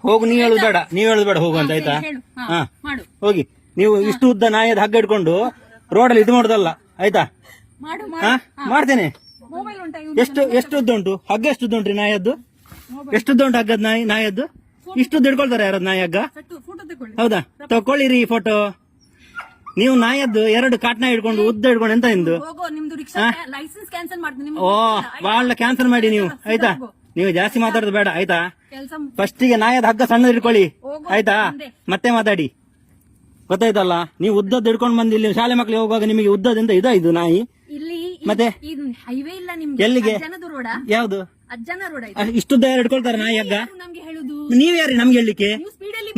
ಹೋಗು, ನೀವ್ ಹೇಳುದು ಬೇಡ, ಹೋಗು ಅಂತ ಆಯ್ತಾ. ಹಾ ಹೋಗಿ. ನೀವು ಇಷ್ಟು ಉದ್ದ ನಾಯದ ಹಗ್ಗ ಇಟ್ಕೊಂಡು ರೋಡಲ್ಲಿ ಇದು ಮಾಡುದಲ್ಲ ಆಯ್ತಾ. ಮಾಡ್ತೇನೆ. ಎಷ್ಟು ಉದ್ದ ಉಂಟು ಹಗ್ಗ? ಎಷ್ಟು ಉದ್ದ ಉಂಟ್ರಿ ನಾಯದ್ದು? ಎಷ್ಟು ಉದ್ದ ಉಂಟು ಹಗ್ಗದ ನಾಯದ್ದು? ಇಷ್ಟು ಉದ್ದ ಇಟ್ಕೊಳ್ತಾರೆ ಯಾರದ್ ನಾಯಿ ಹಗ್ಗ? ಹೌದಾ, ತಕೊಳ್ಳಿರಿ ಫೋಟೋ. ನೀವು ನಾಯದ್ದು 2 ಕಾಟ್ನ ಹಿಡ್ಕೊಂಡು ಉದ್ದ ಹಿಡ್ಕೊಂಡು ಎಂತ ನಿಮ್ದು? ಓ ಬಾಳ ಕ್ಯಾನ್ಸಲ್ ಮಾಡಿ ನೀವು ಆಯ್ತಾ. ನೀವು ಜಾಸ್ತಿ ಮಾತಾಡೋದು ಬೇಡ ಆಯ್ತಾ. ಫಸ್ಟಿಗೆ ನಾಯದ ಹಗ್ಗ ಸಣ್ಣದ ಹಿಡ್ಕೊಳ್ಳಿ ಆಯ್ತಾ, ಮತ್ತೆ ಮಾತಾಡಿ. ಗೊತ್ತಾಯ್ತಲ್ಲ. ನೀವು ಉದ್ದದ್ದು ಹಿಡ್ಕೊಂಡು ಬಂದು ಇಲ್ಲಿ ಶಾಲೆ ಮಕ್ಳಿಗೆ ಹೋಗುವಾಗ ನಿಮಗೆ ಉದ್ದದಿಂದ ಇದು ನಾಯಿ. ಮತ್ತೆ ಎಲ್ಲಿಗೆ? ಯಾವ್ದು ಇಷ್ಟುದ್ದ ಯಾರು ಹಿಡ್ಕೊಳ್ತಾರೆ ನಾಯಿ ಹಗ್ಗ? ನೀವ್ ಯಾರಿ ನಮ್ಗೆ ಹೇಳಲಿಕ್ಕೆ?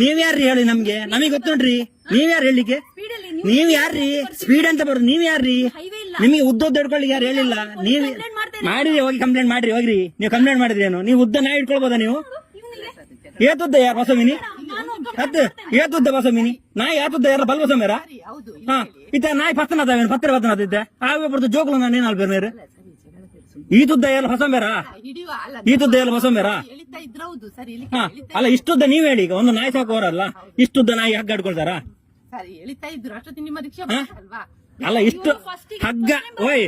ನೀವ್ ಯಾರ್ರಿ ಹೇಳಿ ನಮ್ಗೆ? ನಮಗೆ ಗೊತ್ತುಂಟ್ರಿ. ನೀವ್ ಯಾರು ಹೇಳಲಿಕ್ಕೆ? ನೀವ್ ಯಾರ್ರಿ ಸ್ಪೀಡ್ ಅಂತ ಬರೋದು? ನೀವ್ ಯಾರ್ರಿ? ನಿಮಗೆ ಉದ್ದದ್ದು ಹಿಡ್ಕೊಳ್ಳಿ ಯಾರು ಹೇಳಿಲ್ಲ. ನೀವ್ ಮಾಡಿರಿ, ಹೋಗಿ ಕಂಪ್ಲೇಂಟ್ ಮಾಡ್ರಿ. ಹೋಗ್ರಿ. ನೀವು ಕಂಪ್ಲೇಂಟ್ ಮಾಡಿದ್ರಿ ಏನು? ನೀವು ಉದ್ದ ನಾಯಿ ಹಿಡ್ಕೊಳ್ಬೋದಾ ನೀವು? ಏತುದ್ದ ಯಾರು ಬಸಮಿನಿ? ಏತುದ್ದ ಬಸಮಿನಿ ನಾಯಿ ಏತುದ್ದ ಯಾರ ಬಲ್ ಬಸಮೇರ? ಹಾ ಇತ್ತ ನಾಯಿ ಪತ್ತನದ ಪತ್ತರ ಪತ್ತನದಿದ್ದೆ ಆವೇ ಬರ್ದು ಜೋಗುಲು ನಾನು ಏನ್ ಬೇರೆ ಮೇರೆ ಈ ತುದ್ದ ಎಲ್ಲ ಹೊಸ ಮೇರ? ಈ ತುದ್ದ ಎಲ್ಲ ಹೊಸ ಮೇರ? ಹಾ ಅಲ್ಲ, ಇಷ್ಟುದ್ದ ನೀವ್ ಹೇಳಿ. ಈಗ ಒಂದು ನಾಯಿ ಸಾಕೋರಲ್ಲ, ಇಷ್ಟುದ್ದ ನಾಯಿ ಹಗ್ಗ ಹಿಡ್ಕೊಳ್ತಾರ? ಅಲ್ಲ, ಇಷ್ಟು ಹಗ್ಗ ಓಯ್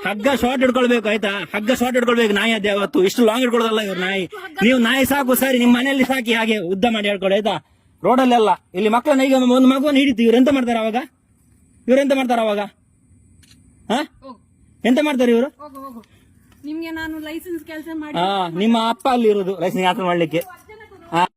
ಹಗ್ಗ ಶಾರ್ಟ್ ಹಿಡ್ಕೊಳ್ಬೇಕು ಆಯ್ತಾ. ಹಗ್ಗ ಶಾರ್ಟ್ ಹಿಡ್ಕೊಳ್ಬೇಕು ನಾಯಿ ಅದೇ ಯಾವತ್ತು. ಇಷ್ಟು ಲಾಂಗ್ ಹಿಡ್ಕೊಳ್ಳೋದಲ್ಲ ಇವ್ರು ನಾಯಿ. ನೀವು ನಾಯಿ ಸಾಕು ಸರಿ, ನಿಮ್ ಮನೆಯಲ್ಲಿ ಸಾಕಿ ಹಾಗೆ ಉದ್ದ ಮಾಡಿ ಹೇಳ್ಕೊಡಿ ಆಯ್ತಾ. ರೋಡಲ್ಲೆಲ್ಲ ಇಲ್ಲಿ ಮಕ್ಕಳನ್ನ ಈಗ ಒಂದು ಮಗುವನ್ನು ಹಿಡಿತು. ಇವ್ರು ಎಂತ ಮಾಡ್ತಾರ ಅವಾಗ? ಹಾ ಎಂತ ಮಾಡ್ತಾರೆ ಇವರು? ನಿಮ್ಗೆ ನಾನು ಲೈಸೆನ್ಸ್ ಕೆಲಸ ಮಾಡಿ ನಿಮ್ಮ ಅಪ್ಪ ಅಲ್ಲಿ ಇರುದು ಲೈಸೆನ್ಸ್ ಕೆಲಸ ಮಾಡ್ಲಿಕ್ಕೆ.